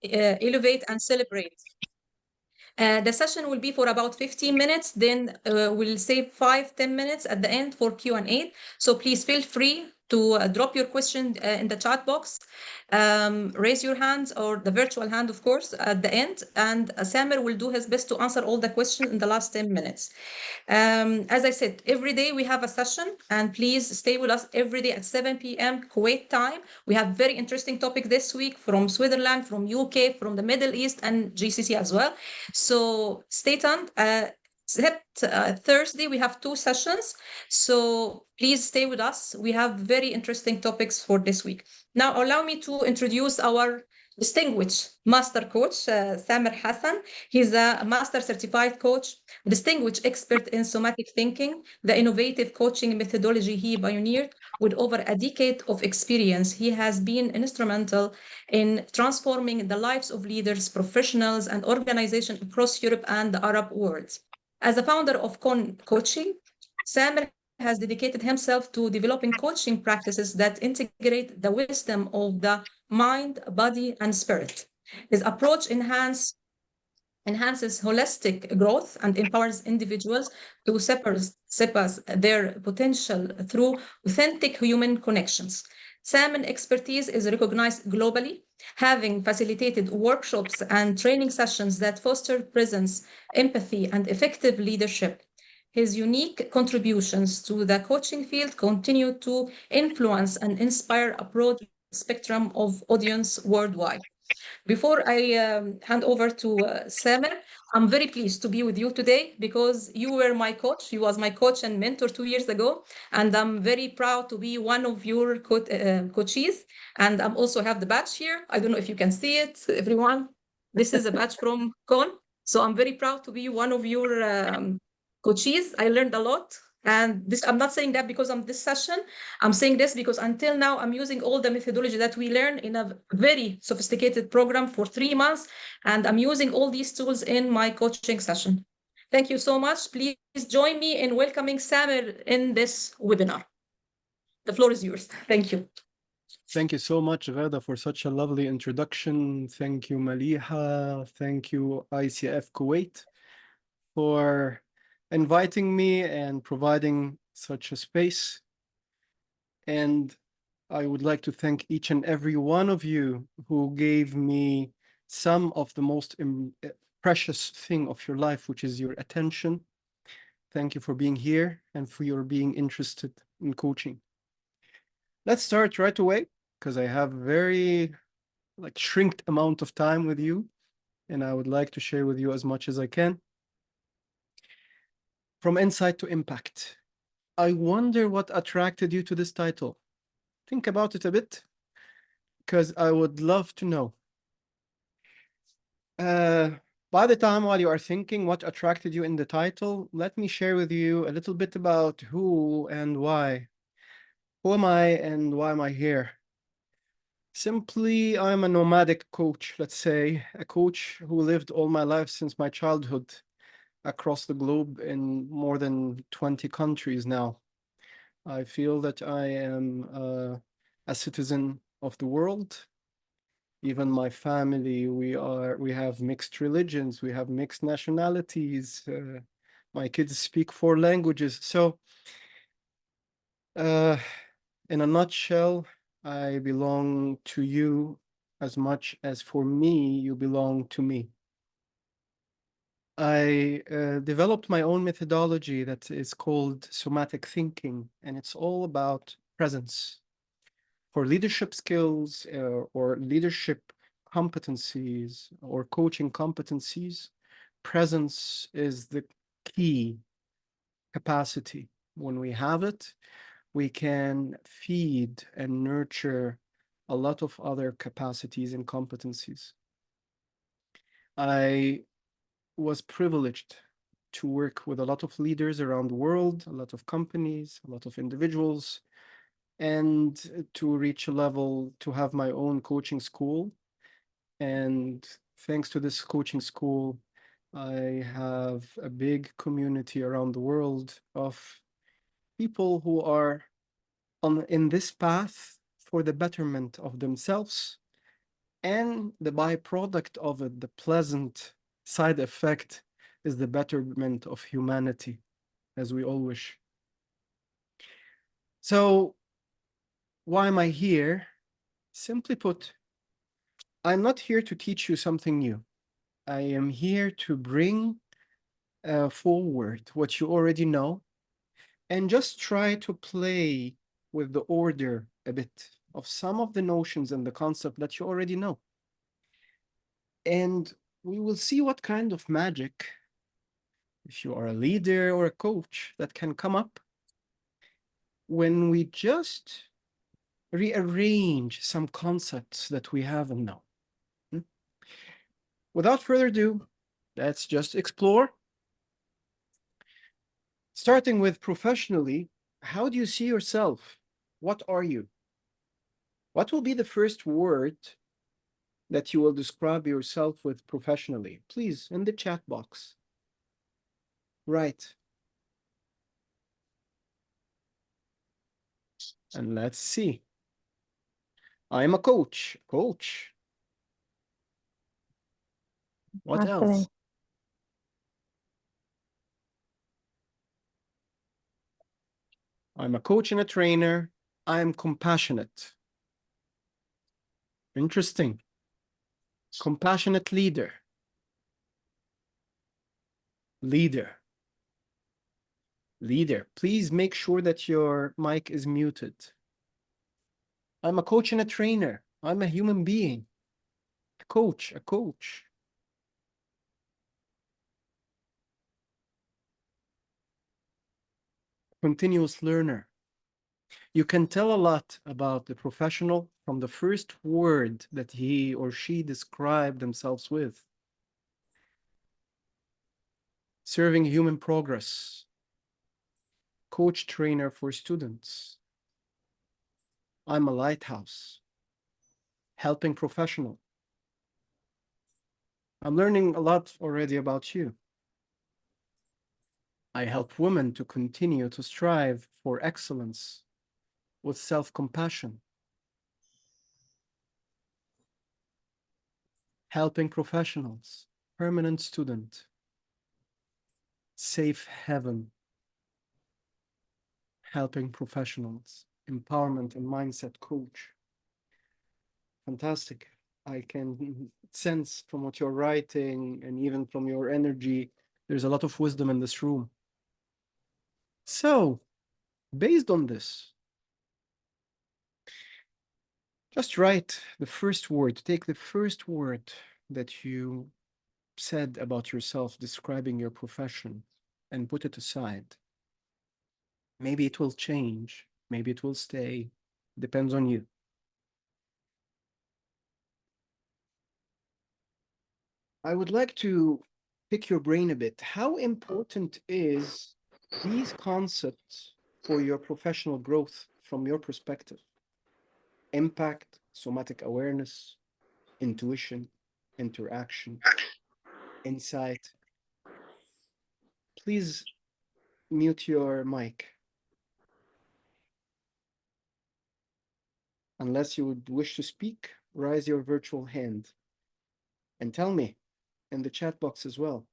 elevate, and celebrate. The session will be for about 15 minutes. Then we'll save 5-10 minutes at the end for Q&A. So please feel free to drop your question in the chat box, raise your hands, or the virtual hand, of course, at the end. And Sammer will do his best to answer all the questions in the last 10 minutes. As I said, every day we have a session, and please stay with us every day at 7 p.m. Kuwait time. We have very interesting topic this week from Switzerland, from UK, from the Middle East, and GCC as well. So stay tuned. Except Thursday, we have 2 sessions. So please stay with us. We have very interesting topics for this week. Now, allow me to introduce our distinguished master coach, Sammer Hasan. He's a master certified coach, distinguished expert in somatic thinking, the innovative coaching methodology he pioneered. With over a decade of experience, he has been instrumental in transforming the lives of leaders, professionals, and organizations across Europe and the Arab world. As a founder of Coaching, Sammer has dedicated himself to developing coaching practices that integrate the wisdom of the mind, body, and spirit. His approach enhances holistic growth and empowers individuals to surpass their potential through authentic human connections. Salmon expertise is recognized globally, having facilitated workshops and training sessions that foster presence, empathy, and effective leadership. His unique contributions to the coaching field continue to influence and inspire a broad spectrum of audience worldwide. Before I hand over to Samer, I'm very pleased to be with you today because you were my coach. You was my coach and mentor 2 years ago, and I'm very proud to be one of your coaches. And I'm also have the badge here. I don't know if you can see it, everyone. This is a badge from Con. So I'm very proud to be one of your coaches. I learned a lot. And this, I'm not saying that because I'm this session. I'm saying this because until now, I'm using all the methodology that we learn in a very sophisticated program for 3 months. And I'm using all these tools in my coaching session. Thank you so much. Please join me in welcoming Samer in this webinar. The floor is yours. Thank you. Thank you so much, Ghada, for such a lovely introduction. Thank you, Maliha. Thank you, ICF Kuwait, for inviting me and providing such a space. And I would like to thank each and every one of you who gave me some of the most precious thing of your life, which is your attention. Thank you for being here and for your being interested in coaching. Let's start right away, because I have very shrinked amount of time with you, and I would like to share with you as much as I can. From insight to impact. I wonder what attracted you to this title. Think about it a bit, because I would love to know. By the time while you are thinking what attracted you in the title, let me share with you a little bit about who and why. Who am I and why am I here? Simply, I'm a nomadic coach, let's say, a coach who lived all my life since my childhood across the globe in more than 20 countries now. I feel that I am a citizen of the world. Even my family, we have mixed religions, we have mixed nationalities. My kids speak 4 languages. So, in a nutshell, I belong to you as much as for me, you belong to me. I developed my own methodology that is called somatic thinking, and it's all about presence. For leadership skills or leadership competencies or coaching competencies, presence is the key capacity. When we have it, we can feed and nurture a lot of other capacities and competencies. I was privileged to work with a lot of leaders around the world, a lot of companies, a lot of individuals, and to reach a level to have my own coaching school. And thanks to this coaching school, I have a big community around the world of people who are in this path for the betterment of themselves And the byproduct of it, the pleasant side effect, is the betterment of humanity, as we all wish. So, why am I here? Simply put, I'm not here to teach you something new. I am here to bring forward what you already know and just try to play with the order a bit of some of the notions and the concept that you already know. And we will see what kind of magic, if you are a leader or a coach, that can come up when we just rearrange some concepts that we have and know. Without further ado, let's just explore. Starting with professionally, how do you see yourself? What are you? What will be the first word that you will describe yourself with professionally? Please, in the chat box. Right. And let's see. I'm a coach. Coach. What else? I'm a coach and a trainer. I'm compassionate. Interesting. Compassionate leader. Leader. Leader. Please make sure that your mic is muted. I'm a coach and a trainer. I'm a human being. A coach, a coach. Continuous learner. You can tell a lot about the professional from the first word that he or she described themselves with. Serving human progress. Coach trainer for students. I'm a lighthouse. Helping professional. I'm learning a lot already about you. I help women to continue to strive for excellence with self-compassion. Helping professionals, permanent student, safe haven, helping professionals, empowerment and mindset coach. Fantastic. I can sense from what you're writing and even from your energy, there's a lot of wisdom in this room. So, based on this, just write the first word, take the first word that you said about yourself describing your profession and put it aside. Maybe it will change, maybe it will stay, depends on you. I would like to pick your brain a bit. How important is these concepts for your professional growth from your perspective? Impact, somatic awareness, intuition, interaction, insight. Please mute your mic. Unless you would wish to speak, raise your virtual hand and tell me in the chat box as well,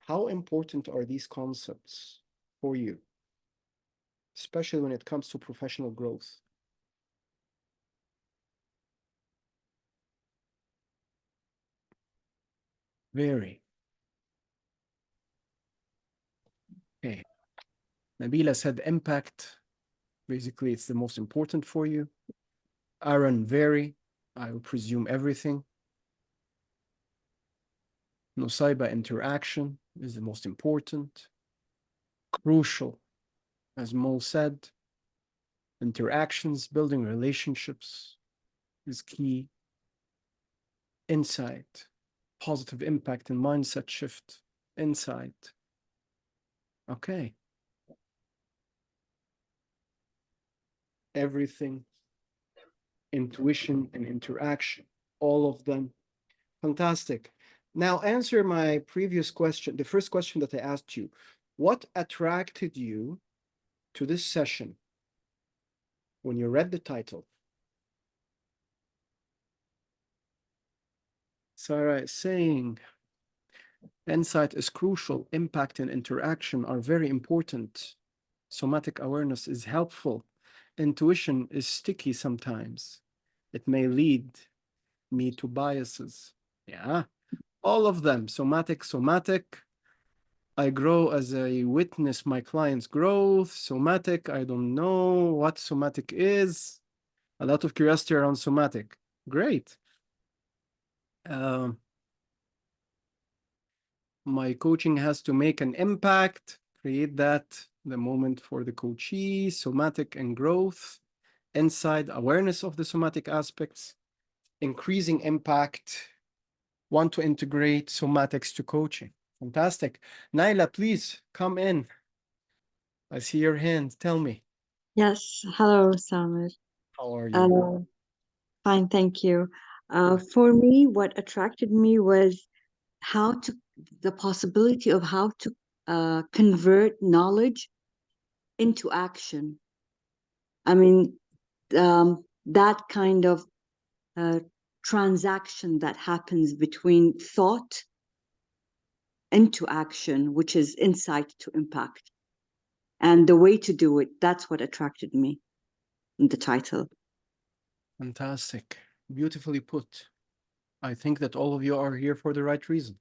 how important are these concepts for you, especially when it comes to professional growth? Very. Okay. Nabila said impact. Basically, it's the most important for you. Aaron, very. I will presume everything. Nusaiba, interaction is the most important. Crucial, as Mo said. Interactions, building relationships is key. Insight, positive impact and mindset shift. Insight. Okay. Everything, intuition and interaction, all of them. Fantastic. Now answer my previous question, the first question that I asked you. What attracted you to this session when you read the title? Sarah is saying, insight is crucial. Impact and interaction are very important. Somatic awareness is helpful. Intuition is sticky sometimes. It may lead me to biases. Yeah, all of them. Somatic. I grow as I witness my client's growth. Somatic, I don't know what somatic is. A lot of curiosity around somatic. Great. My coaching has to make an impact, create that, the moment for the coachee, somatic and growth, inside awareness of the somatic aspects, increasing impact, want to integrate somatics to coaching. Fantastic. Naila, please come in. I see your hand. Tell me. Yes, hello, Sammer. How are you? Fine, thank you. For me, what attracted me was how to, the possibility of how to convert knowledge into action. I mean, that kind of transaction that happens between thought into action, which is insight to impact. And the way to do it, that's what attracted me in the title. Fantastic. Beautifully put. I think that all of you are here for the right reason.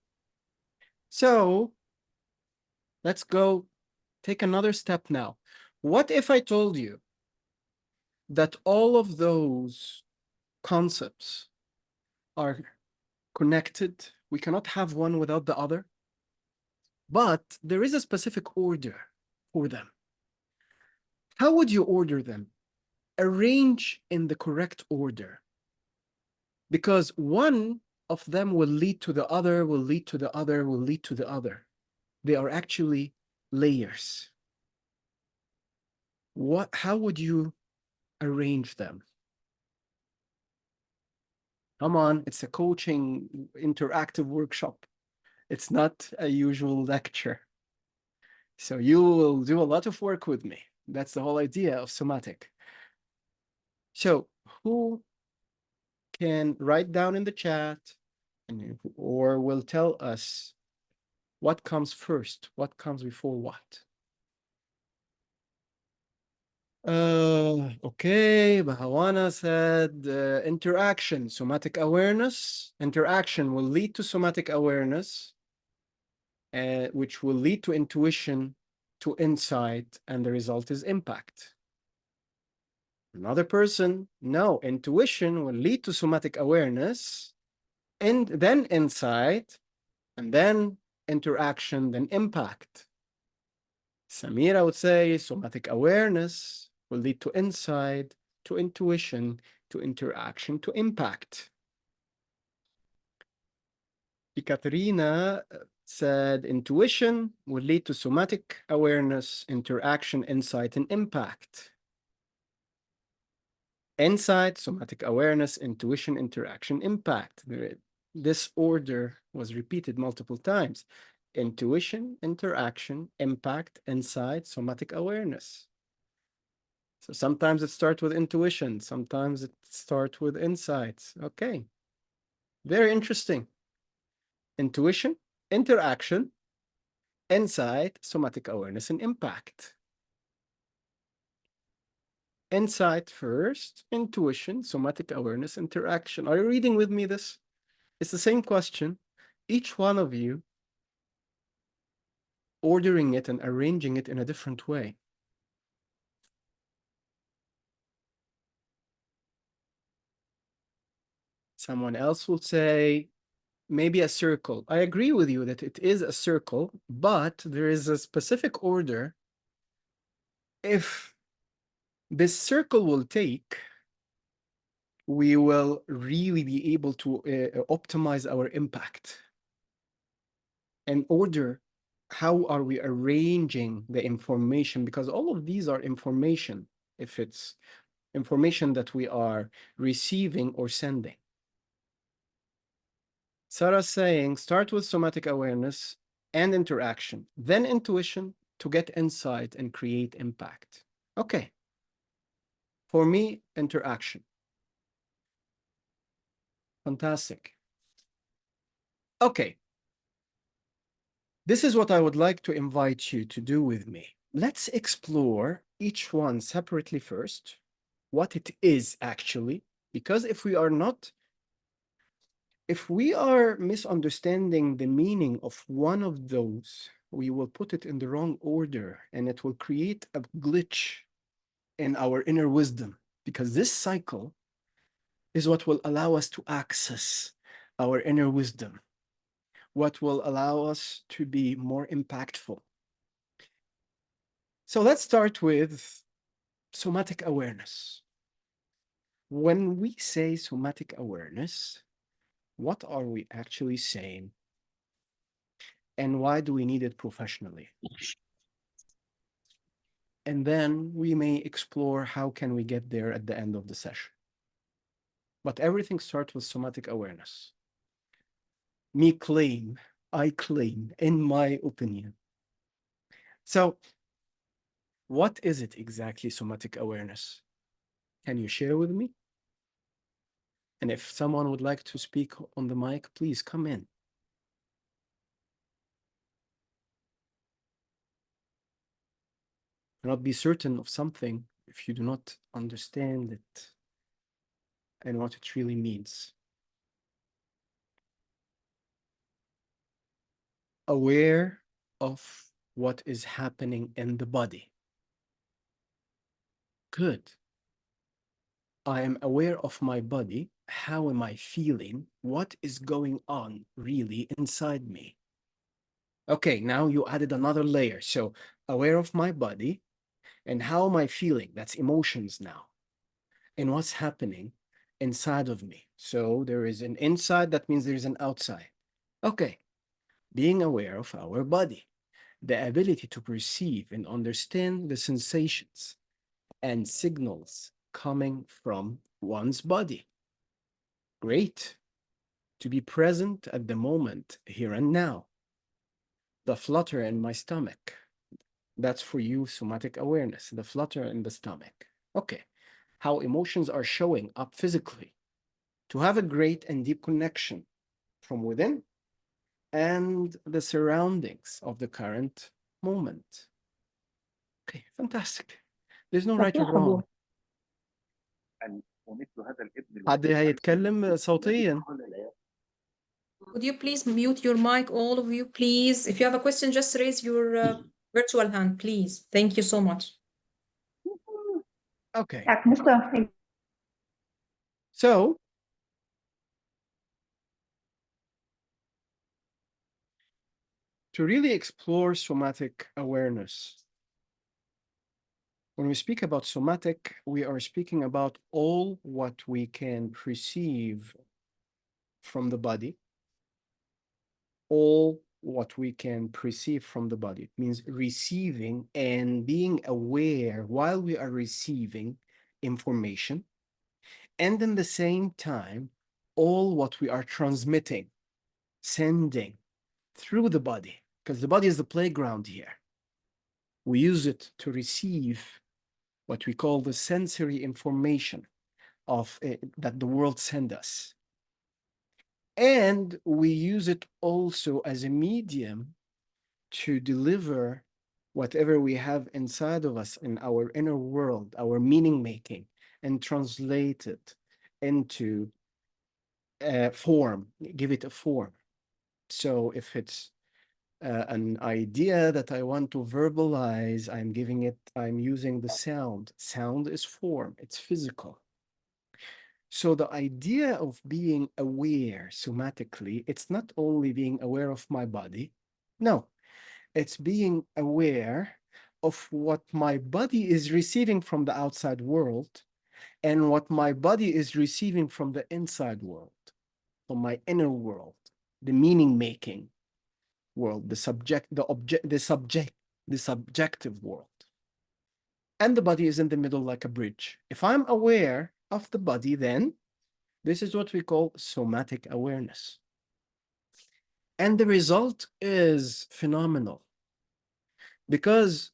So let's go take another step now. What if I told you that all of those concepts are connected? We cannot have one without the other, but there is a specific order for them. How would you order them? Arrange in the correct order, because one of them will lead to the other, will lead to the other, will lead to the other. They are actually layers. How would you arrange them? Come on, it's a coaching interactive workshop. It's not a usual lecture. So you will do a lot of work with me. That's the whole idea of somatic. So who can write down in the chat or will tell us what comes first, what comes before what? Okay, Bahawana said interaction, somatic awareness. Interaction will lead to somatic awareness, which will lead to intuition, to insight, and the result is impact. Another person, no, intuition will lead to somatic awareness, and then insight, and then interaction, then impact. Samira would say somatic awareness will lead to insight, to intuition, to interaction, to impact. Ekaterina said intuition will lead to somatic awareness, interaction, insight, and impact. Insight, somatic awareness, intuition, interaction, impact. This order was repeated multiple times. Intuition, interaction, impact, insight, somatic awareness. So sometimes it starts with intuition, sometimes it starts with insights. Okay, very interesting. Intuition, interaction, insight, somatic awareness, and impact. Insight first, intuition, somatic awareness, interaction. Are you reading with me this? It's the same question. Each one of you ordering it and arranging it in a different way. Someone else will say, maybe a circle. I agree with you that it is a circle, but there is a specific order. If this circle will take, we will really be able to optimize our impact. And order, how are we arranging the information? Because all of these are information, if it's information that we are receiving or sending. Sarah's saying, start with somatic awareness and interaction, then intuition to get insight and create impact. Okay. For me, interaction. Fantastic. Okay. This is what I would like to invite you to do with me. Let's explore each one separately first, what it is actually, because if we are misunderstanding the meaning of one of those, we will put it in the wrong order and it will create a glitch in our inner wisdom, because this cycle is what will allow us to access our inner wisdom, what will allow us to be more impactful. So let's start with somatic awareness. When we say somatic awareness, what are we actually saying? And why do we need it professionally? And then we may explore how can we get there at the end of the session. But everything starts with somatic awareness. I claim, in my opinion. So what is it exactly, somatic awareness? Can you share with me? And if someone would like to speak on the mic, please come in. Do not be certain of something if you do not understand it and what it really means. Aware of what is happening in the body. Good. I am aware of my body. How am I feeling? What is going on really inside me? Okay, now you added another layer. So aware of my body and how am I feeling? That's emotions now. And what's happening inside of me. So there is an inside, that means there's an outside. Okay, being aware of our body, the ability to perceive and understand the sensations and signals coming from one's body. Great. To be present at the moment, here and now. The flutter in my stomach. That's for you, somatic awareness, the flutter in the stomach. Okay. How emotions are showing up physically. To have a great and deep connection from within and the surroundings of the current moment. Okay, fantastic. There's no right or wrong. حد هيتكلم صوتيا. Would you please mute your mic, all of you, please? If you have a question, just raise your virtual hand, please. Thank you so much. Okay. So, to really explore somatic awareness, when we speak about somatic, we are speaking about all what we can perceive from the body, all what we can perceive from the body. It means receiving and being aware while we are receiving information, and in the same time, all what we are transmitting, sending through the body, because the body is the playground here. We use it to receive what we call the sensory information of that the world sends us. And we use it also as a medium to deliver whatever we have inside of us in our inner world, our meaning making, and translate it into form, give it a form. So if it's an idea that I want to verbalize, I'm using the sound. Sound is form, it's physical. So the idea of being aware somatically, it's not only being aware of my body, no, it's being aware of what my body is receiving from the outside world and what my body is receiving from the inside world, from my inner world, the meaning making world, the subjective world. And the body is in the middle like a bridge. If I'm aware of the body, then this is what we call somatic awareness. And the result is phenomenal because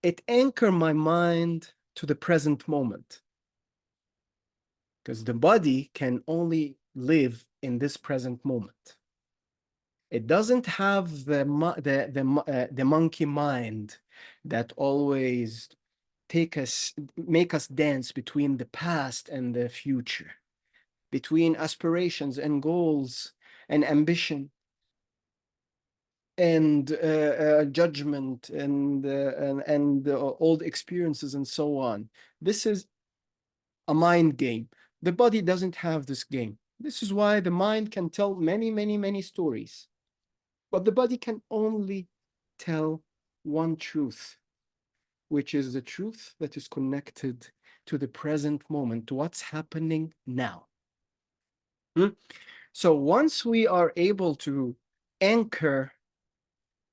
it anchors my mind to the present moment. Because the body can only live in this present moment. It doesn't have the monkey mind that always make us dance between the past and the future, between aspirations and goals and ambition and judgment and old experiences and so on. This is a mind game. The body doesn't have this game. This is why the mind can tell many, many, many stories, but the body can only tell one truth, which is the truth that is connected to the present moment, to what's happening now. So once we are able to anchor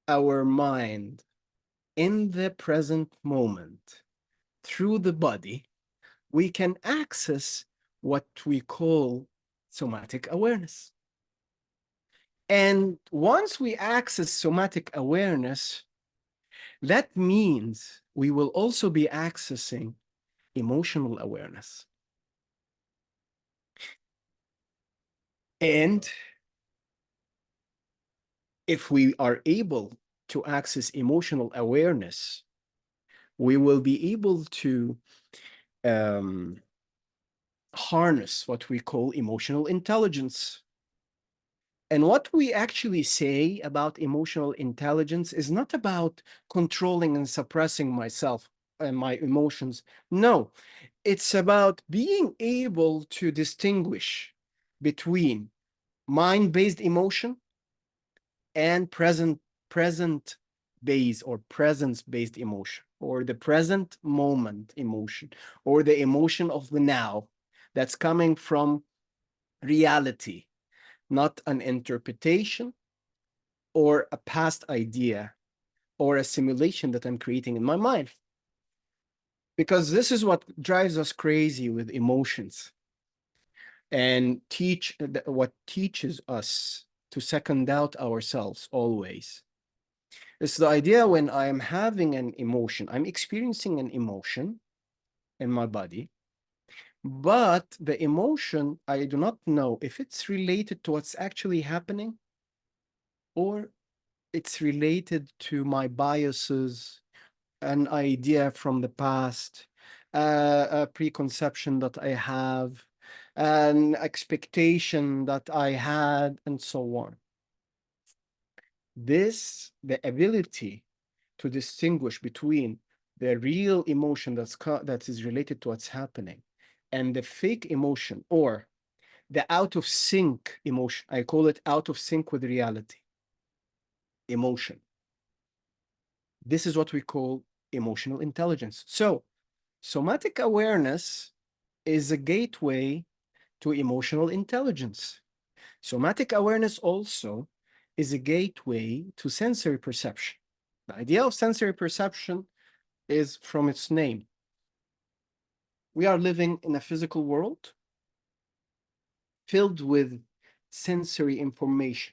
our mind in the present moment through the body, we can access what we call somatic awareness. And once we access somatic awareness, that means we will also be accessing emotional awareness. And if we are able to access emotional awareness, we will be able to harness what we call emotional intelligence. And what we actually say about emotional intelligence is not about controlling and suppressing myself and my emotions. No, it's about being able to distinguish between mind-based emotion and present-based or presence-based emotion, or the present moment emotion, or the emotion of the now that's coming from reality, not an interpretation or a past idea or a simulation that I'm creating in my mind. Because this is what drives us crazy with emotions and what teaches us to second doubt ourselves always. It's the idea when I'm having an emotion, I'm experiencing an emotion in my body, but the emotion, I do not know if it's related to what's actually happening or it's related to my biases, an idea from the past, a preconception that I have, an expectation that I had, and so on. The ability to distinguish between the real emotion that is related to what's happening and the fake emotion, or the out of sync emotion. I call it out of sync with reality emotion. This is what we call emotional intelligence. So somatic awareness is a gateway to emotional intelligence. Somatic awareness also is a gateway to sensory perception. The idea of sensory perception is from its name. We are living in a physical world filled with sensory information,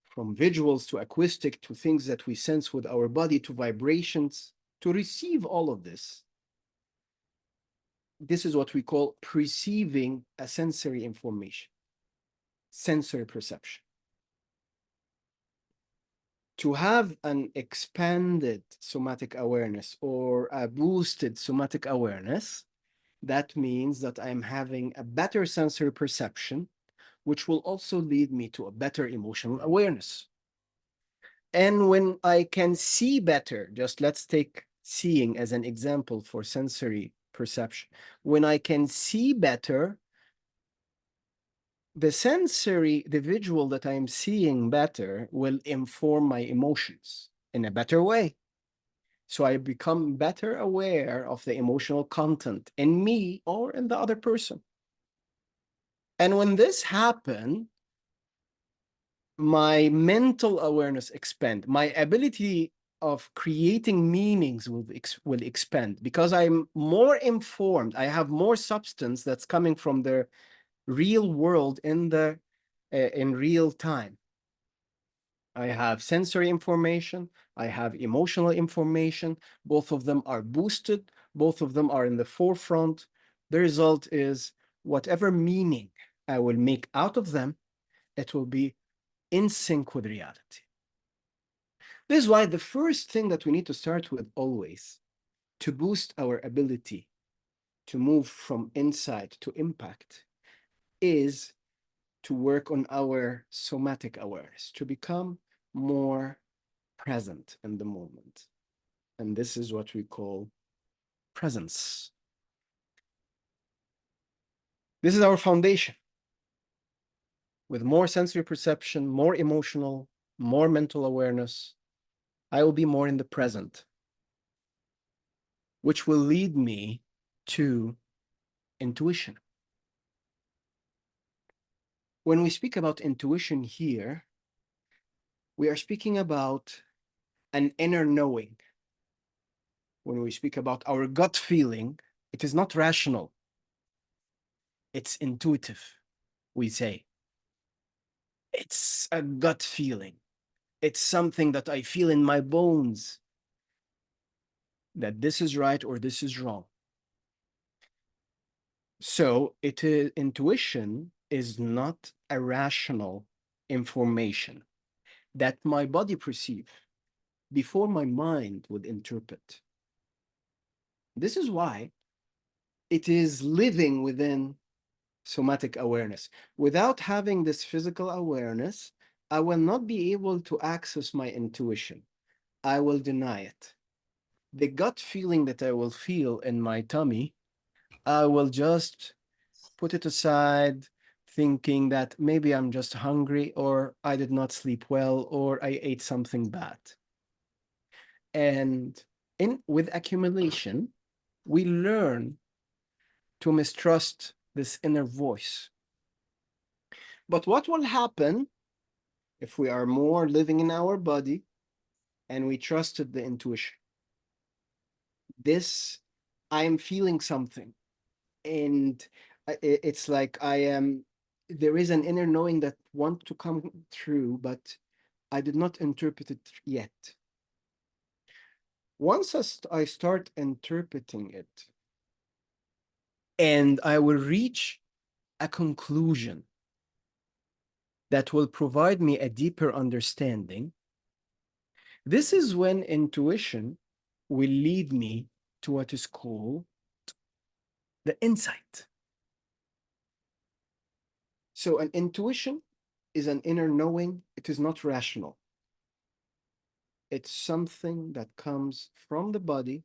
from visuals to acoustic to things that we sense with our body to vibrations. To receive all of this, this is what we call perceiving a sensory information, sensory perception. To have an expanded somatic awareness or a boosted somatic awareness, that means that I'm having a better sensory perception, which will also lead me to a better emotional awareness. And when I can see better, just let's take seeing as an example for sensory perception. When I can see better, the visual that I'm seeing better will inform my emotions in a better way. So I become better aware of the emotional content in me or in the other person. And when this happens, my mental awareness expand, my ability of creating meanings will expand because I'm more informed. I have more substance that's coming from the real world in real time. I have sensory information, I have emotional information. Both of them are boosted, both of them are in the forefront. The result is whatever meaning I will make out of them, it will be in sync with reality. This is why the first thing that we need to start with always to boost our ability to move from insight to impact is to work on our somatic awareness, to become more present in the moment. And this is what we call presence. This is our foundation. With more sensory perception, more emotional, more mental awareness, I will be more in the present, which will lead me to intuition. When we speak about intuition here, we are speaking about an inner knowing. When we speak about our gut feeling, it is not rational. It's intuitive, we say. It's a gut feeling. It's something that I feel in my bones that this is right or this is wrong. So intuition is not a rational information that my body perceives before my mind would interpret. This is why it is living within somatic awareness. Without having this physical awareness, I will not be able to access my intuition. I will deny it. The gut feeling that I will feel in my tummy, I will just put it aside, thinking that maybe I'm just hungry, or I did not sleep well, or I ate something bad. And with accumulation, we learn to mistrust this inner voice. But what will happen if we are more living in our body and we trusted the intuition? I am feeling something, and it's like there is an inner knowing that wants to come through, but I did not interpret it yet. Once I start interpreting it, and I will reach a conclusion that will provide me a deeper understanding, this is when intuition will lead me to what is called the insight. So an intuition is an inner knowing. It is not rational. It's something that comes from the body,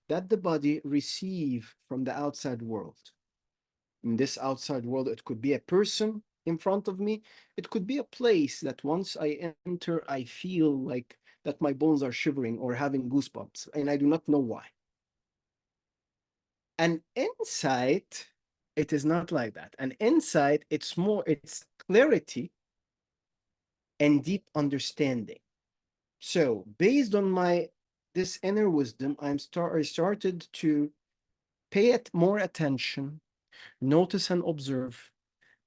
that the body receives from the outside world. In this outside world, it could be a person in front of me. It could be a place that once I enter, I feel like that my bones are shivering or having goosebumps, and I do not know why. An insight, it is not like that. An insight, it's clarity and deep understanding. So based on this inner wisdom, I started to pay more attention, notice and observe,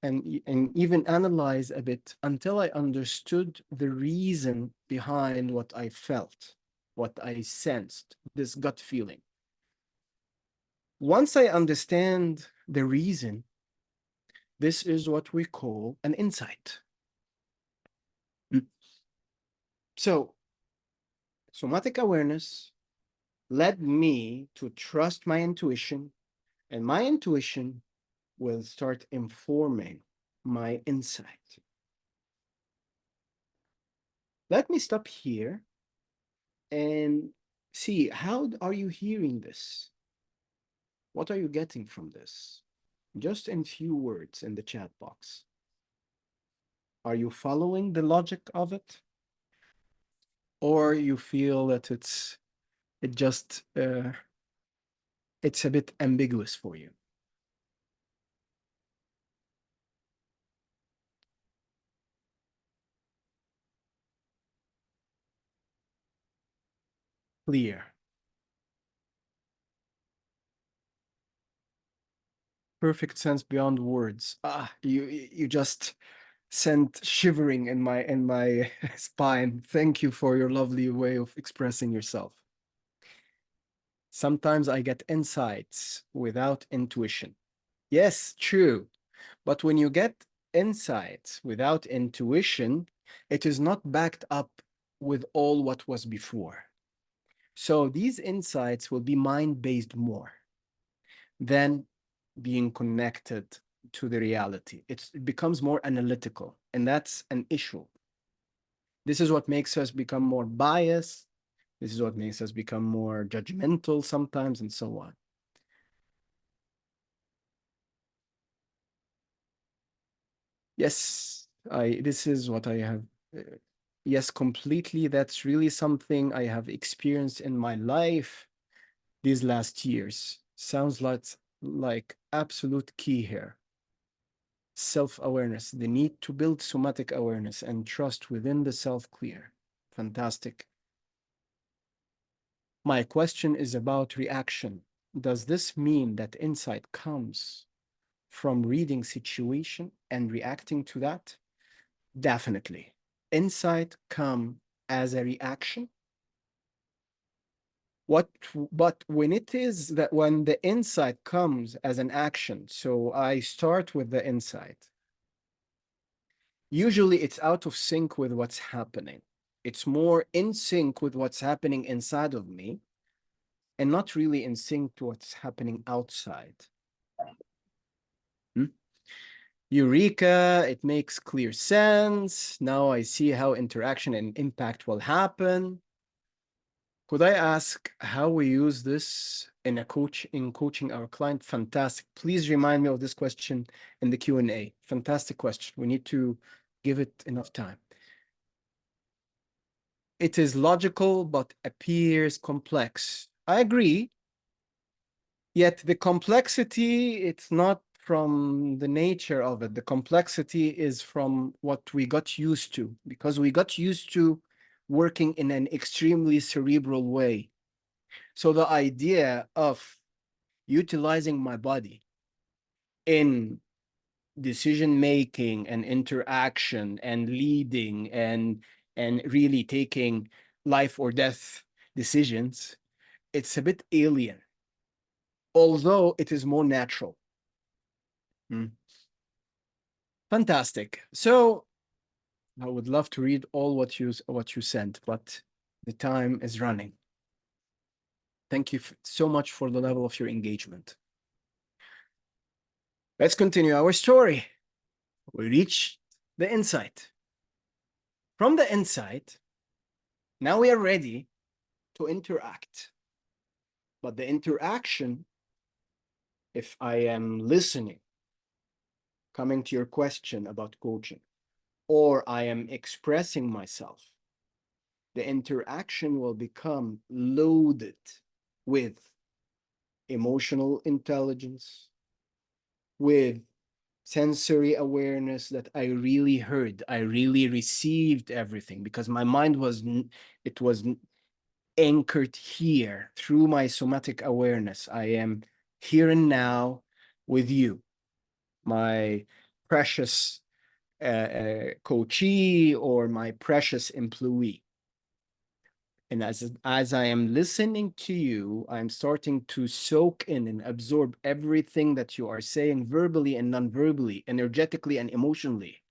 and even analyze a bit until I understood the reason behind what I felt, what I sensed, this gut feeling. Once I understand the reason, this is what we call an insight. So, somatic awareness led me to trust my intuition, and my intuition will start informing my insight. Let me stop here and see, how are you hearing this? What are you getting from this? Just in few words in the chat box. Are you following the logic of it? Or you feel that it's a bit ambiguous for you? Clear. Perfect sense beyond words. You just sent shivering in my spine. Thank you for your lovely way of expressing yourself. Sometimes I get insights without intuition. Yes, true. But when you get insights without intuition, It is not backed up with all what was before. So these insights will be mind-based more than being connected to the reality. It becomes more analytical, and that's an issue. This is what makes us become more biased. This is what makes us become more judgmental sometimes, and so on. Yes, this is what I have. Yes, completely. That's really something I have experienced in my life these last years. Sounds like absolute key here. Self-awareness, the need to build somatic awareness and trust within the self-clear. Fantastic. My question is about reaction. Does this mean that insight comes from reading situation and reacting to that? Definitely. Insight come as a reaction. But when it is that when the insight comes as an action, so I start with the insight, usually it's out of sync with what's happening. It's more in sync with what's happening inside of me and not really in sync to what's happening outside. Eureka, it makes clear sense. Now I see how interaction and impact will happen. Could I ask how we use this in coaching our client? Fantastic. Please remind me of this question in the Q&A. Fantastic question. We need to give it enough time. It is logical, but appears complex. I agree. Yet the complexity, it's not from the nature of it. The complexity is from what we got used to, because we got used to working in an extremely cerebral way. So the idea of utilizing my body in decision making and interaction and leading and really taking life or death decisions, it's a bit alien, although it is more natural. Fantastic. So I would love to read all what you sent, but the time is running. Thank you so much for the level of your engagement. Let's continue our story. We reached the insight. From the insight, now we are ready to interact. But the interaction, if I am listening, coming to your question about coaching, or I am expressing myself, the interaction will become loaded with emotional intelligence, with sensory awareness that I really heard, I really received everything because my mind was anchored here through my somatic awareness. I am here and now with you, my precious coachee or my precious employee. And as I am listening to you, I'm starting to soak in and absorb everything that you are saying verbally and non-verbally, energetically and emotionally.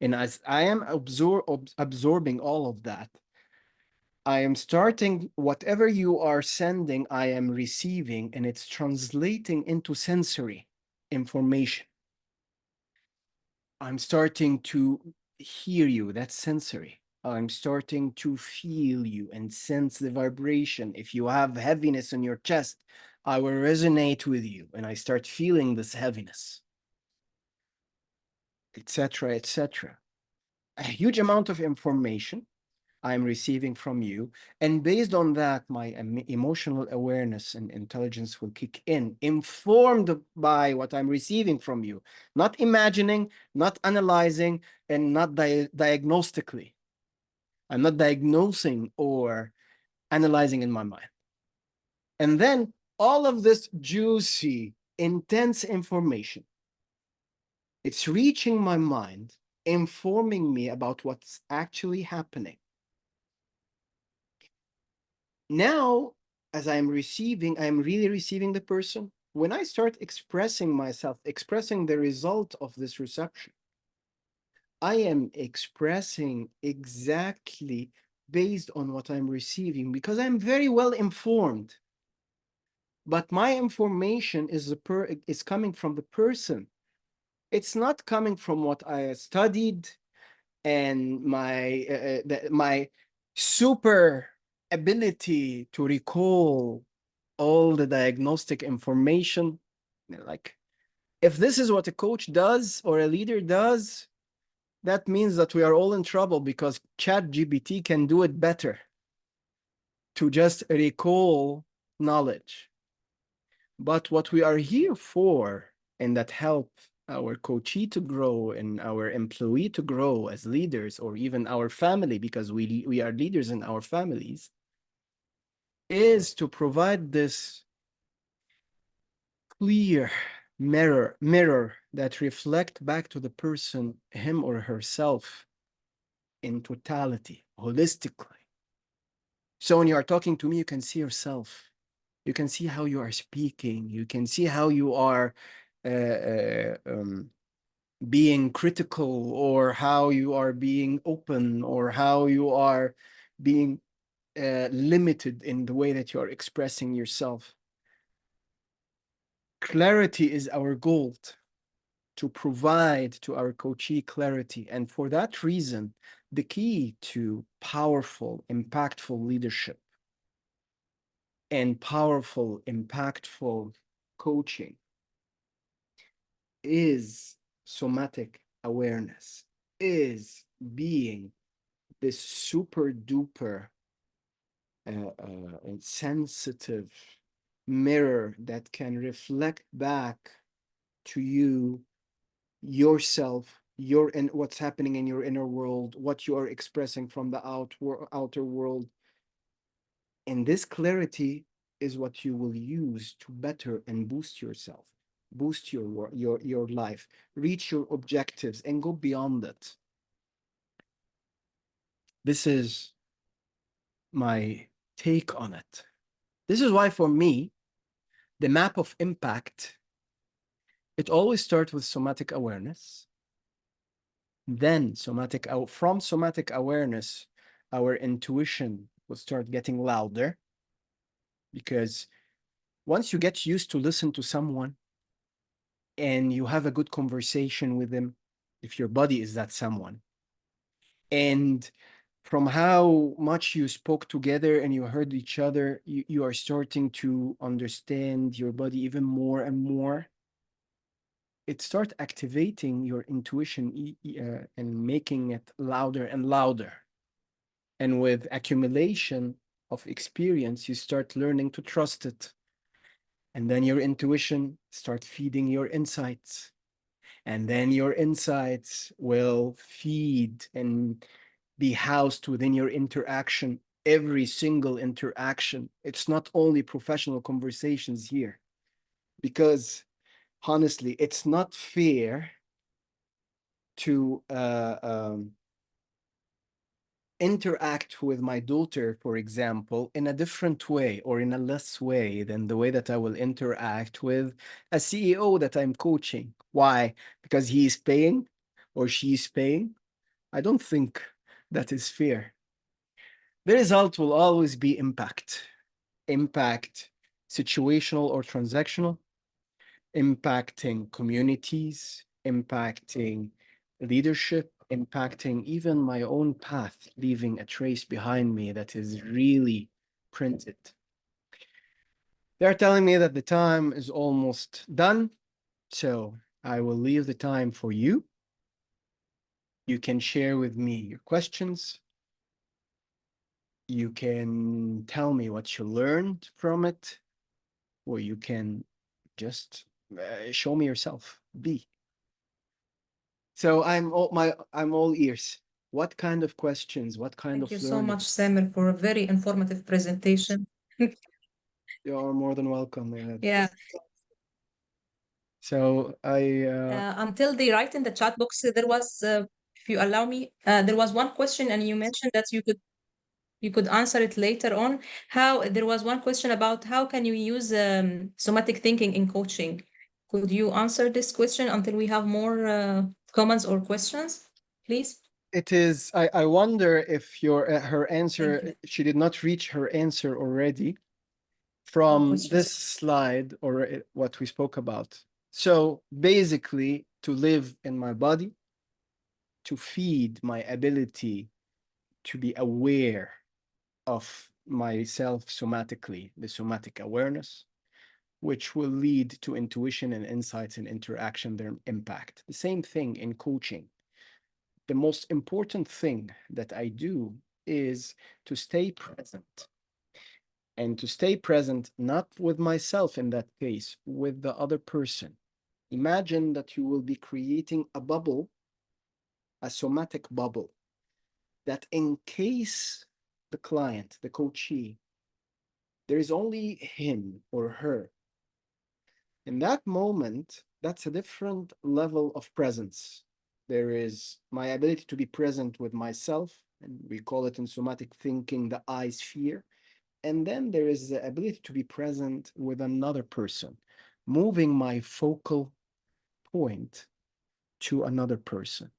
And as I am absorbing all of that, I am starting, whatever you are sending, I am receiving, and it's translating into sensory information. I'm starting to hear you, that's sensory. I'm starting to feel you and sense the vibration. If you have heaviness in your chest, I will resonate with you and I start feeling this heaviness, etc., etc. A huge amount of information I'm receiving from you. And based on that, my emotional awareness and intelligence will kick in, informed by what I'm receiving from you, not imagining, not analyzing, and not diagnostically. I'm not diagnosing or analyzing in my mind. And then all of this juicy, intense information, it's reaching my mind, informing me about what's actually happening. Now, as I'm really receiving the person. When I start expressing myself, expressing the result of this reception, I am expressing exactly based on what I'm receiving because I'm very well informed. But my information is coming from the person. It's not coming from what I studied and my super ability to recall all the diagnostic information. Like, if this is what a coach does or a leader does, that means that we are all in trouble because ChatGPT can do it better to just recall knowledge. But what we are here for, and that help our coachee to grow and our employee to grow as leaders, or even our family, because we are leaders in our families, is to provide this clear mirror that reflect back to the person, him or herself, in totality, holistically. So when you are talking to me, you can see yourself. You can see how you are speaking. You can see how you are being critical, or how you are being open, or how you are being limited in the way that you are expressing yourself. Clarity is our goal, to provide to our coachee clarity. And for that reason, the key to powerful, impactful leadership and powerful, impactful coaching is somatic awareness, is being this super duper sensitive mirror that can reflect back to you yourself, what's happening in your inner world, what you are expressing from the outer world. And this clarity is what you will use to better and boost yourself, boost your life, reach your objectives, and go beyond it. This is my take on it. This is why, for me, the map of impact, it always starts with somatic awareness. Then from somatic awareness, our intuition will start getting louder, because once you get used to listen to someone and you have a good conversation with them, if your body is that someone, and from how much you spoke together and you heard each other, you are starting to understand your body even more and more. It starts activating your intuition and making it louder and louder. And with accumulation of experience, you start learning to trust it. And then your intuition starts feeding your insights. And then your insights will feed and be housed within your interaction, every single interaction. It's not only professional conversations here, because honestly, it's not fair to interact with my daughter, for example, in a different way or in a less way than the way that I will interact with a CEO that I'm coaching. Why? Because he is paying or she's paying? I don't think that is fair. The result will always be impact. Impact, situational or transactional, impacting communities, impacting leadership, impacting even my own path, leaving a trace behind me that is really printed. They're telling me that the time is almost done, so I will leave the time for you. You can share with me your questions. You can tell me what you learned from it, or you can just show me yourself. So I'm all ears. What kind of questions? What kind Thank of you so much, learnings? Samir, for a very informative presentation. You are more than welcome. Yeah. So Until they write in the chat box, there was, if you allow me, there was one question, and you mentioned that you could answer it later on. How there was one question about how can you use somatic thinking in coaching? Could you answer this question until we have more comments or questions? please? It is, I wonder if her Thank answer, you. she did not reach her answer already Oh, from which this slide or what we spoke about. So basically, to live in my body, to feed my ability to be aware of myself somatically, the somatic awareness, which will lead to intuition and insights and interaction, their impact. The same thing in coaching. The most important thing that I do is to stay present, and to stay present, not with myself in that case, with the other person. Imagine that you will be creating a bubble, a somatic bubble, that in case the client, the coachee, there is only him or her. In that moment, that's a different level of presence. There is my ability to be present with myself, and we call it in somatic thinking the I sphere. And then there is the ability to be present with another person, moving my focal point to another person.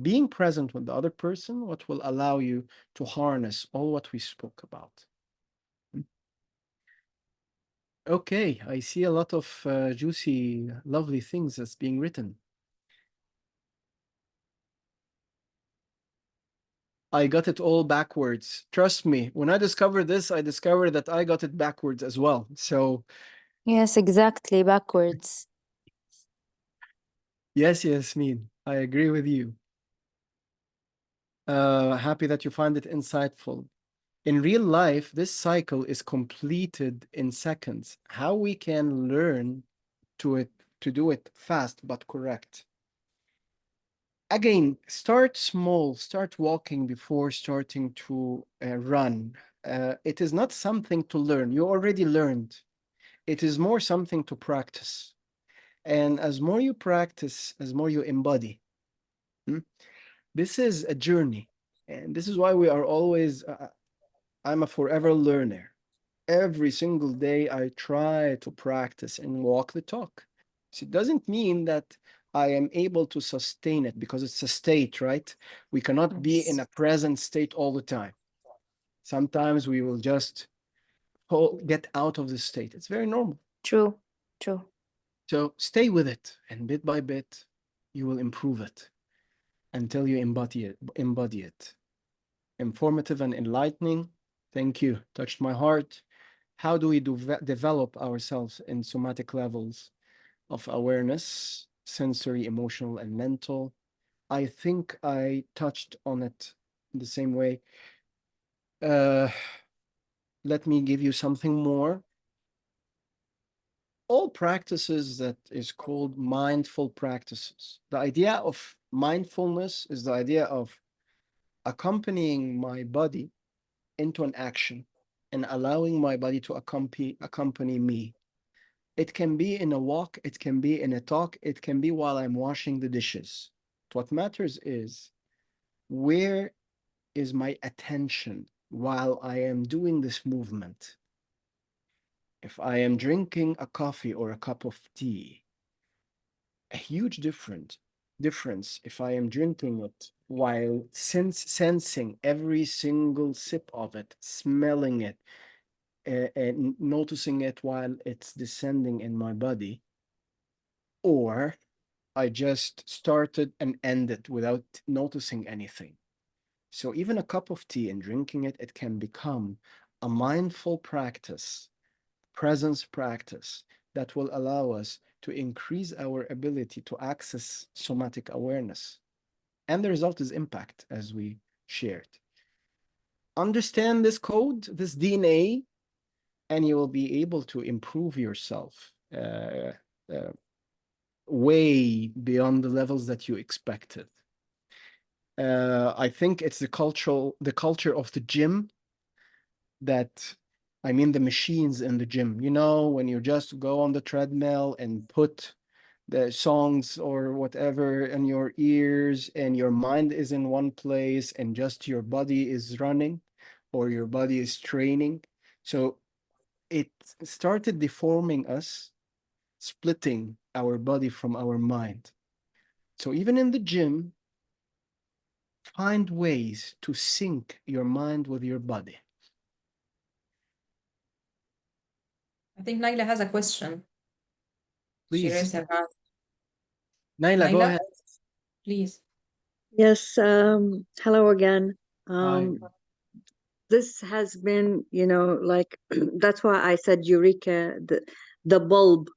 Being present with the other person, what will allow you to harness all what we spoke about. Okay, I see a lot of juicy, lovely things that's being written. I got it all backwards. Trust me, when I discovered this, I discovered that I got it backwards as well. So Yes, exactly, backwards. yes, Yasmin, I agree with you. Happy that you find it insightful. In real life, this cycle is completed in seconds. How we can learn to do it fast but correct. Again, start small, start walking before starting to run. It is not something to learn. You already learned. It is more something to practice. And as more you practice, as more you embody. This is a journey. And this is why we are always, I'm a forever learner. Every single day, I try to practice and walk the talk. So it doesn't mean that I am able to sustain it, because it's a state, right? We cannot be in a present state all the time. Sometimes we will just get out of the state. It's very normal. True, true. So stay with it, and bit by bit, you will improve it until you embody it. Informative and enlightening. Thank you. Touched my heart. How do we develop ourselves in somatic levels of awareness, sensory, emotional, and mental? I think I touched on it the same way. Let me give you something more. All practices that is called mindful practices. The idea of mindfulness is the idea of accompanying my body into an action and allowing my body to accompany me. It can be in a walk, it can be in a talk, it can be while I'm washing the dishes. What matters is, where is my attention while I am doing this movement? If I am drinking a coffee or a cup of tea, a huge difference if I am drinking it while sensing every single sip of it, smelling it, and noticing it while it's descending in my body, or I just started and ended without noticing anything. So even a cup of tea and drinking it, it can become a mindful practice, presence practice that will allow us to increase our ability to access somatic awareness. And the result is impact, as we shared. Understand this code, this DNA, and you will be able to improve yourself way beyond the levels that you expected. I think it's the culture of the gym that, I mean, the machines in the gym, you know, when you just go on the treadmill and put the songs or whatever in your ears and your mind is in one place and just your body is running or your body is training. So it started deforming us, splitting our body from our mind. So even in the gym, find ways to sync your mind with your body. I think Naila has a question. She Please, raised her hand. Naila, go Naila, ahead. please. Yes, hello again. Hi. This has been, like, that's why I said Eureka, the bulb,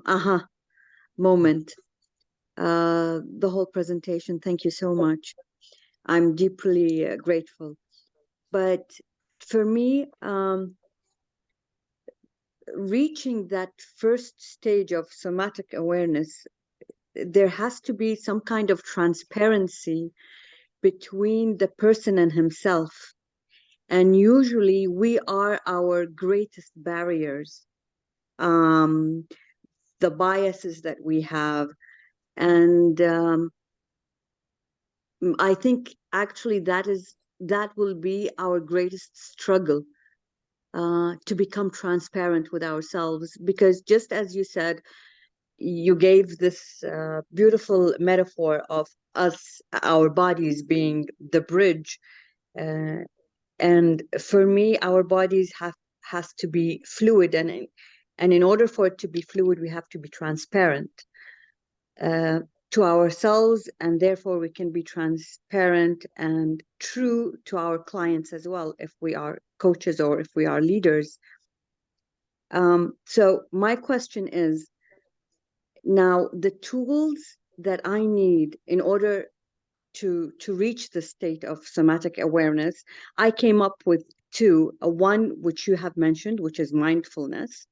aha moment. The whole presentation. Thank you so much. I'm deeply grateful. But for me, reaching that first stage of somatic awareness, there has to be some kind of transparency between the person and himself. And usually we are our greatest barriers, the biases that we have. And I think actually that will be our greatest struggle, to become transparent with ourselves. Because just as you said, you gave this beautiful metaphor of us, our bodies being the bridge. And for me, our bodies has to be fluid, and in order for it to be fluid, we have to be transparent to ourselves, and therefore we can be transparent and true to our clients as well, if we are coaches or if we are leaders. So my question is, now the tools that I need in order to reach the state of somatic awareness, I came up with two. One which you have mentioned, which is mindfulness,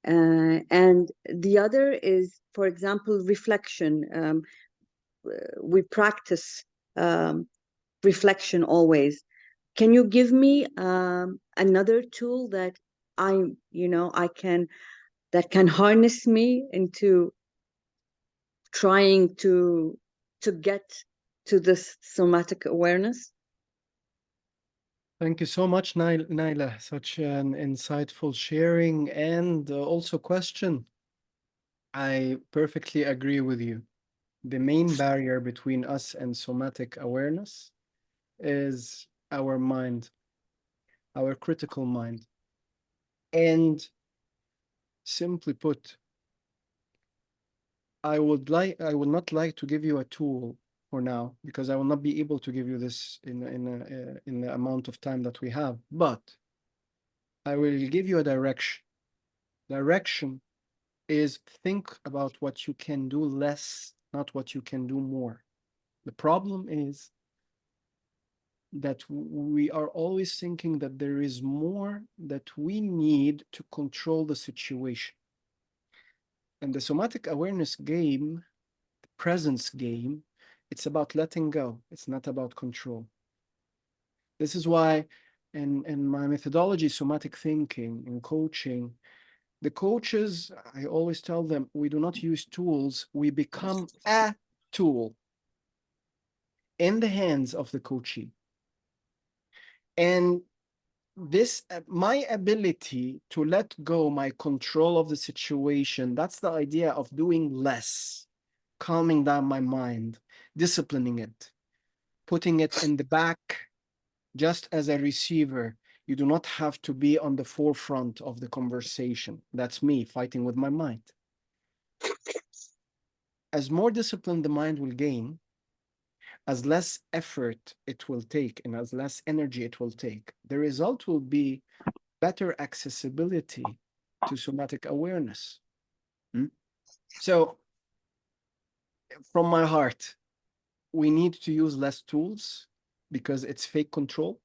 and the other is, for example, reflection. We practice reflection always. Can you give me another tool that I can, that can harness me into trying to get to this somatic awareness? Thank you so much, Naila. Such an insightful sharing and also question. I perfectly agree with you. The main barrier between us and somatic awareness is our mind, our critical mind. And simply put, I would not like to give you a tool for now, because I will not be able to give you this in the amount of time that we have. But I will give you a direction. Direction is think about what you can do less, not what you can do more. The problem is that we are always thinking that there is more that we need to control the situation. And the somatic awareness game, the presence game, it's about letting go. It's not about control. This is why in my methodology, somatic thinking, in coaching, the coaches, I always tell them, we do not use tools, we become a tool in the hands of the coachee. And this, my ability to let go my control of the situation, that's the idea of doing less, calming down my mind, disciplining it, putting it in the back, just as a receiver. You do not have to be on the forefront of the conversation. That's me fighting with my mind. As more discipline the mind will gain, as less effort it will take and as less energy it will take, the result will be better accessibility to somatic awareness. So from my heart, we need to use less tools because it's fake control.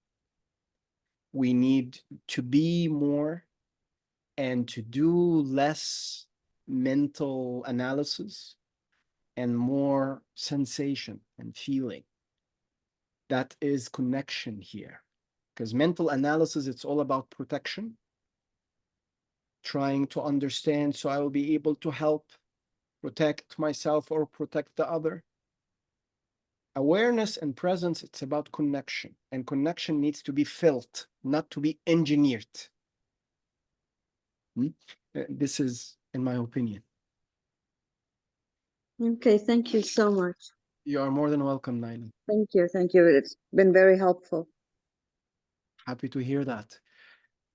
We need to be more and to do less mental analysis and more sensation and feeling. That is connection here. Because mental analysis, it's all about protection, trying to understand so I will be able to help protect myself or protect the other. Awareness and presence, it's about connection, and connection needs to be felt, not to be engineered. This is, in my opinion. Okay, thank you so much. You are more than welcome, Naila. Thank you. Thank you. It's been very helpful. Happy to hear that.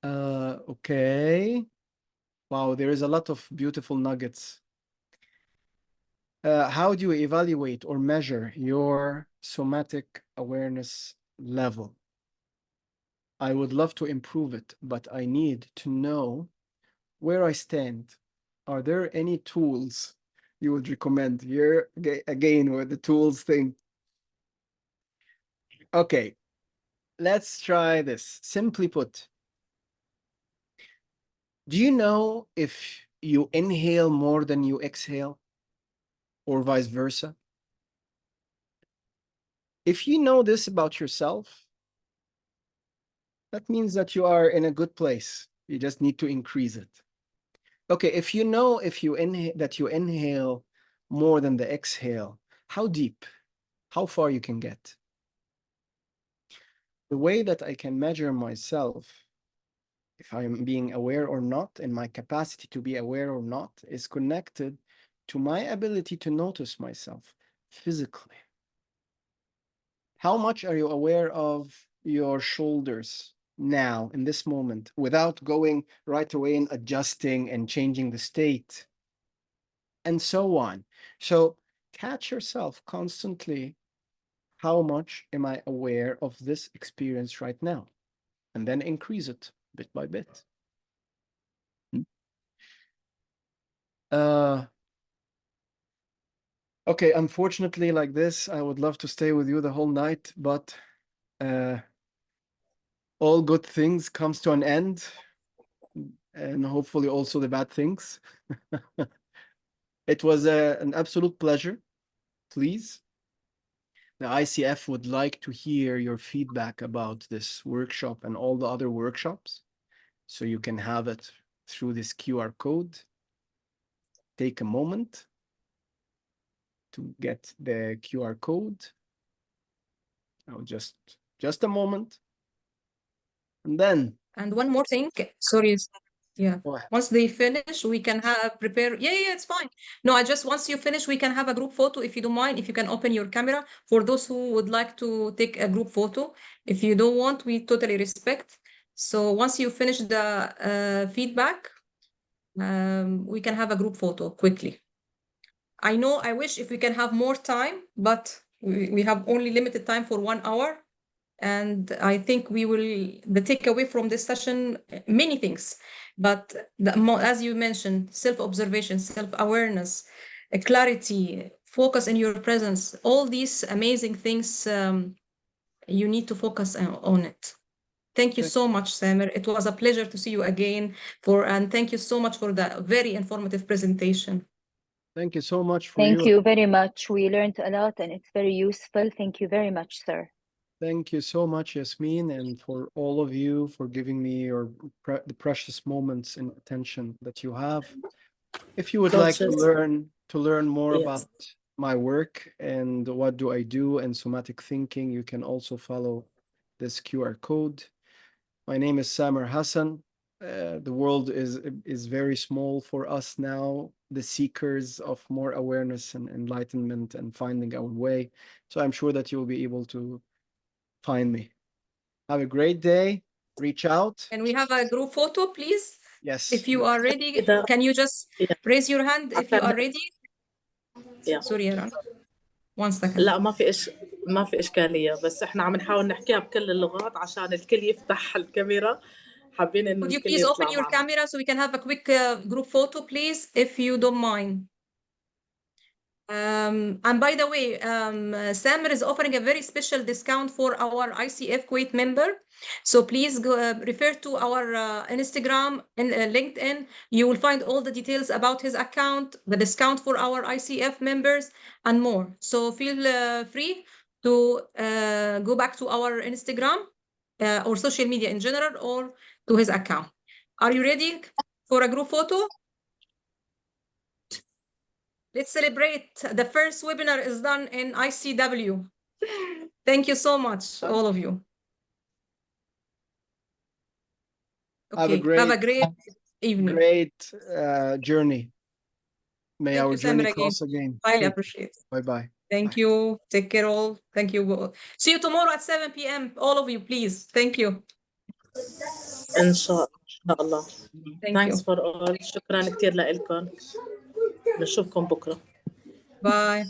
Okay. Wow, there is a lot of beautiful nuggets. How do you evaluate or measure your somatic awareness level? I would love to improve it, but I need to know where I stand. Are there any tools you would recommend? Here again with the tools thing. Okay, let's try this. Simply put, do you know if you inhale more than you exhale, or vice versa? If you know this about yourself, that means that you are in a good place. You just need to increase it. Okay, if you know if you inhale more than the exhale, how deep, how far you can get? The way that I can measure myself, if I'm being aware or not, and my capacity to be aware or not, is connected to my ability to notice myself physically. How much are you aware of your shoulders now in this moment without going right away and adjusting and changing the state and so on? So catch yourself constantly. How much am I aware of this experience right now? And then increase it bit by bit. Okay, unfortunately, like this, I would love to stay with you the whole night, but all good things comes to an end, and hopefully also the bad things. It was an absolute pleasure. Please, the ICF would like to hear your feedback about this workshop and all the other workshops. So you can have it through this QR code. Take a moment to get the QR code. I'll just a moment. And then. And one more thing, sorry, yeah. Go ahead. Once they finish, we can have prepare. Yeah, it's fine. No, once you finish, we can have a group photo if you don't mind. If you can open your camera for those who would like to take a group photo. If you don't want, we totally respect. So once you finish the feedback, we can have a group photo quickly. I know I wish if we can have more time, but we have only limited time for 1 hour. And I think the takeaway from this session, many things, but as you mentioned, self-observation, self-awareness, clarity, focus in your presence, all these amazing things, you need to focus on it. Thank you so much, Sammer. It was a pleasure to see you again, and thank you so much for the very informative presentation. Thank you so much for Thank you very much. We learned a lot and it's very useful. Thank you very much, sir. Thank you so much, Yasmin, and for all of you for giving me the precious moments and attention that you have. If you would like to learn more about my work and what do I do and somatic thinking, you can also follow this QR code. My name is Sammer Hasan. The world is very small for us now, the seekers of more awareness and enlightenment and finding our way. So I'm sure that you'll be able to find me. Have a great day. Reach out. Can we have a group photo, please? Yes. If you are ready, can you just raise your hand if you are ready? Sorry, Yaran. 1 second. لا ما في إشكالية، بس إحنا عم نحاول نحكيها بكل اللغات عشان الكل يفتح الكاميرا. حابين إنه Could you الكل please يطلع open your معنا. camera so we can have a quick group photo, please, if you don't mind. And by the way, Sammer is offering a very special discount for our ICF Kuwait member. So please go, refer to our Instagram and LinkedIn. You will find all the details about his account, the discount for our ICF members, and more. So feel free to go back to our Instagram or social media in general or to his account. Are you ready for a group photo? Let's celebrate. The first webinar is done in ICW. Thank you so much, all of you. Okay, have a great evening. Great journey. May Thank our you, journey Sammer, cross again. Highly appreciate it. Bye-bye. Thank you. Take care all. Thank you. See you tomorrow at 7 p.m. All of you, please. Thank you. إن شاء الله. Thank Thanks you. for all. شكرا كتير لكم. نشوفكم بكرة. Bye.